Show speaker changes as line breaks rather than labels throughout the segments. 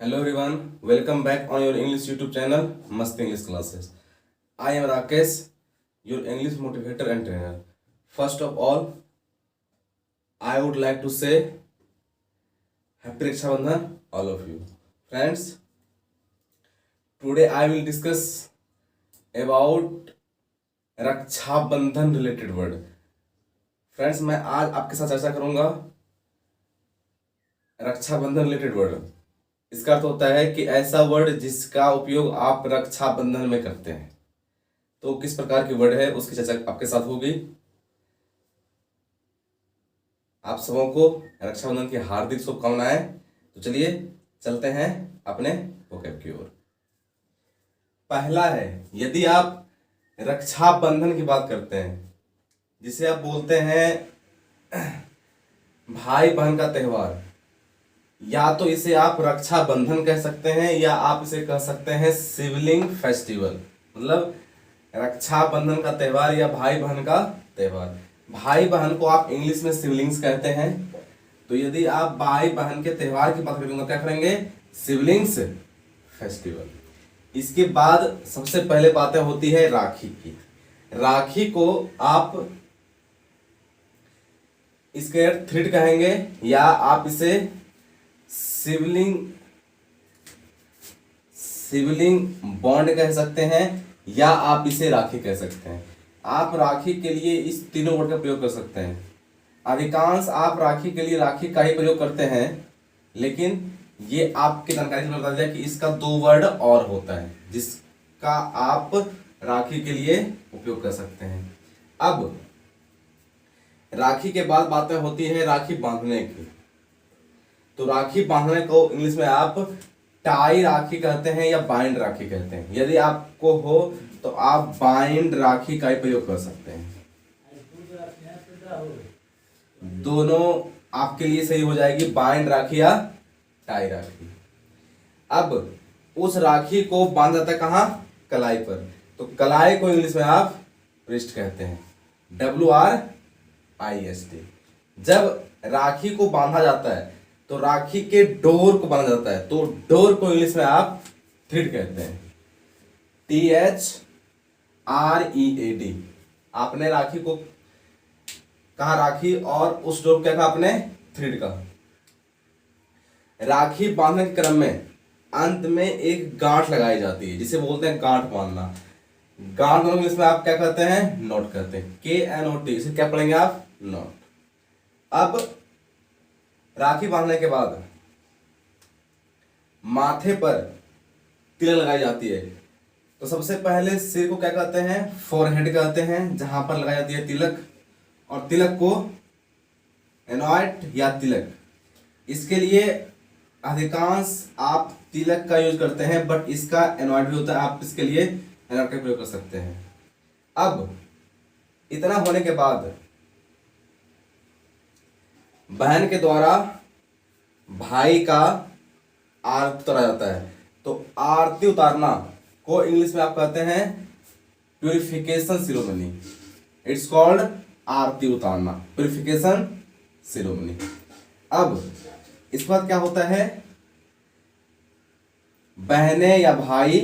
Hello everyone, welcome back on your English YouTube channel, Mast English Classes. I am Rakesh, your English motivator and trainer. First of all, I would like to say Happy Raksha Bandhan, all of you. Friends, today I will discuss about रक्षा बंधन related word. Friends, मैं आज आपके साथ चर्चा करूंगा Rakshabandhan related word. इसका अर्थ होता है कि ऐसा वर्ड जिसका उपयोग आप रक्षाबंधन में करते हैं. तो किस प्रकार की वर्ड है उसकी चर्चा आपके साथ होगी. आप सबों को रक्षाबंधन की हार्दिक शुभकामनाएं. तो चलिए चलते हैं अपने वोकैब की ओर. पहला है, यदि आप रक्षाबंधन की बात करते हैं, जिसे आप बोलते हैं भाई बहन का त्योहार, या तो इसे आप रक्षाबंधन कह सकते हैं या आप इसे कह सकते हैं सिबलिंग फेस्टिवल. मतलब रक्षाबंधन का त्योहार या भाई बहन का त्योहार. भाई बहन को आप इंग्लिश में सिबलिंग्स कहते हैं. तो यदि आप भाई बहन के त्योहार की बात करेंगे, क्या करेंगे? Siblings festival. इसके बाद सबसे पहले बातें होती है राखी की. राखी को आप इसके थ्रेड कहेंगे या आप इसे सिबलिंग बॉन्ड कह सकते हैं या आप इसे राखी कह सकते हैं. आप राखी के लिए इस तीनों वर्ड का प्रयोग कर सकते हैं. अधिकांश आप राखी के लिए राखी का ही प्रयोग करते हैं, लेकिन ये आपकी जानकारी से बता दिया कि इसका दो वर्ड और होता है जिसका आप राखी के लिए उपयोग कर सकते हैं. अब राखी के बाद बातें होती है राखी बांधने की. तो राखी बांधने को इंग्लिश में आप टाई राखी कहते हैं या बाइंड राखी कहते हैं. यदि आपको हो तो आप बाइंड राखी का ही प्रयोग कर सकते हैं. दोनों आपके लिए सही हो जाएगी, बाइंड राखी या टाई राखी. अब उस राखी को बांधा जाता है कहाँ? कलाई पर. तो कलाई को इंग्लिश में आप रिस्ट कहते हैं, WRIST. जब राखी को बांधा जाता है तो राखी के डोर को बांधा जाता है, तो डोर को इंग्लिश में आप थ्रेड कहते हैं, THREAD. आपने राखी को कहा राखी और उस डोर को क्या कहा आपने? थ्रेड कहा. राखी बांधने के क्रम में अंत में एक गांठ लगाई जाती है जिसे बोलते हैं गांठ बांधना. गांठ बांधने में आप क्या कहते हैं? नॉट कहते हैं, KNOT. इसे क्या पढ़ेंगे आप? नॉट. अब राखी बांधने के बाद माथे पर तिलक लगाई जाती है. तो सबसे पहले सिर को क्या कहते हैं? फोरहेड कहते हैं, जहां पर लगाई जाती है तिलक. और तिलक को एनॉइट या तिलक, इसके लिए अधिकांश आप तिलक का यूज करते हैं, बट इसका एनॉइट भी होता है. आप इसके लिए एनॉइट का प्रयोग कर सकते हैं. अब इतना होने के बाद बहन के द्वारा भाई का आरती उतारा जाता है. तो आरती उतारना को इंग्लिश में आप कहते हैं प्यूरिफिकेशन सेरेमनी. इट्स कॉल्ड आरती उतारना, प्यूरिफिकेशन सेरेमनी. अब इस बाद क्या होता है? बहनें या भाई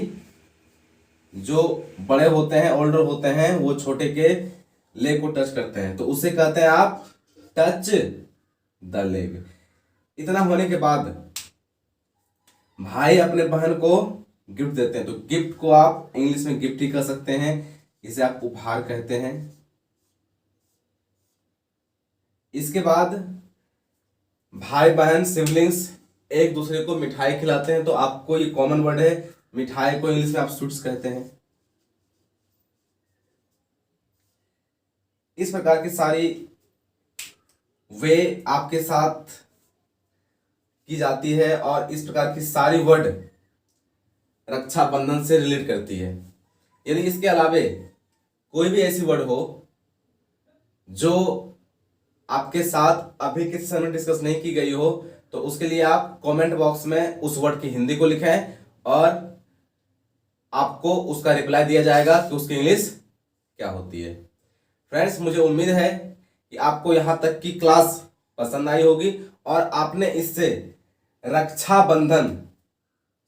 जो बड़े होते हैं, ओल्डर होते हैं, वो छोटे के लेग को टच करते हैं, तो उसे कहते हैं आप टच द लेग. इतना होने के बाद भाई अपने बहन को गिफ्ट देते हैं. तो गिफ्ट को आप इंग्लिश में गिफ्ट ही कह सकते हैं, इसे आप उपहार कहते हैं. इसके बाद भाई बहन सिबलिंग्स एक दूसरे को मिठाई खिलाते हैं. तो आपको ये कॉमन वर्ड है, मिठाई को इंग्लिश में आप स्वीट्स कहते हैं. इस प्रकार की सारी वे आपके साथ की जाती है और इस प्रकार की सारी वर्ड रक्षाबंधन से रिलेट करती है. यदि इसके अलावे कोई भी ऐसी वर्ड हो जो आपके साथ अभी किसी समय डिस्कस नहीं की गई हो, तो उसके लिए आप कमेंट बॉक्स में उस वर्ड की हिंदी को लिखें और आपको उसका रिप्लाई दिया जाएगा कि उसकी इंग्लिश क्या होती है. फ्रेंड्स, मुझे उम्मीद है कि आपको यहां तक की क्लास पसंद आई होगी और आपने इससे रक्षाबंधन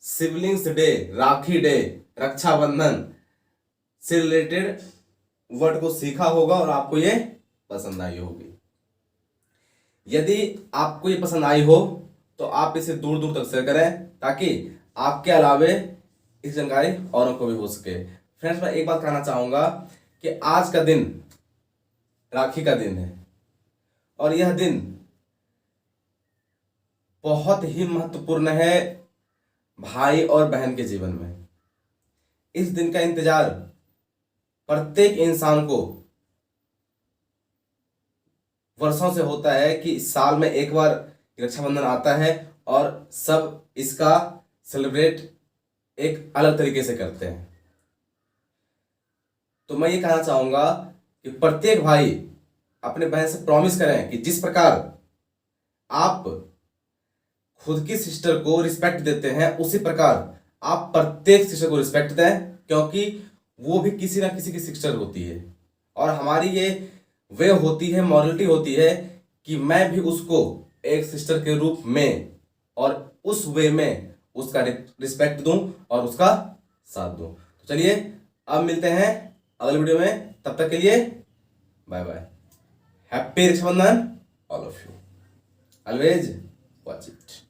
सिबलिंग्स डे, राखी डे, रक्षाबंधन से रिलेटेड वर्ड को सीखा होगा और आपको ये पसंद आई होगी। यदि आपको ये पसंद आई हो तो आप इसे दूर दूर तक शेयर करें ताकि आपके अलावे इस जानकारी औरों को भी हो सके। फ्रेंड्स, मैं एक बात कहना चाहूंगा कि आज का दिन राखी का दिन है और यह दिन बहुत ही महत्वपूर्ण है भाई और बहन के जीवन में। इस दिन का इंतजार प्रत्येक इंसान को वर्षों से होता है कि साल में एक बार रक्षाबंधन आता है और सब इसका सेलिब्रेट एक अलग तरीके से करते हैं। तो मैं ये कहना चाहूंगा कि प्रत्येक भाई अपने बहन से प्रॉमिस करें कि जिस प्रकार आप खुद की सिस्टर को रिस्पेक्ट देते हैं उसी प्रकार आप प्रत्येक सिस्टर को रिस्पेक्ट दें, क्योंकि वो भी किसी ना किसी की सिस्टर होती है और हमारी ये वे होती है, मॉरलिटी होती है कि मैं भी उसको एक सिस्टर के रूप में और उस वे में उसका रिस्पेक्ट दूं और उसका साथ दूं। तो चलिए अब मिलते हैं अगले वीडियो में, तब तक के लिए bye bye. Happy Rakshabandhan all of you, always watch it.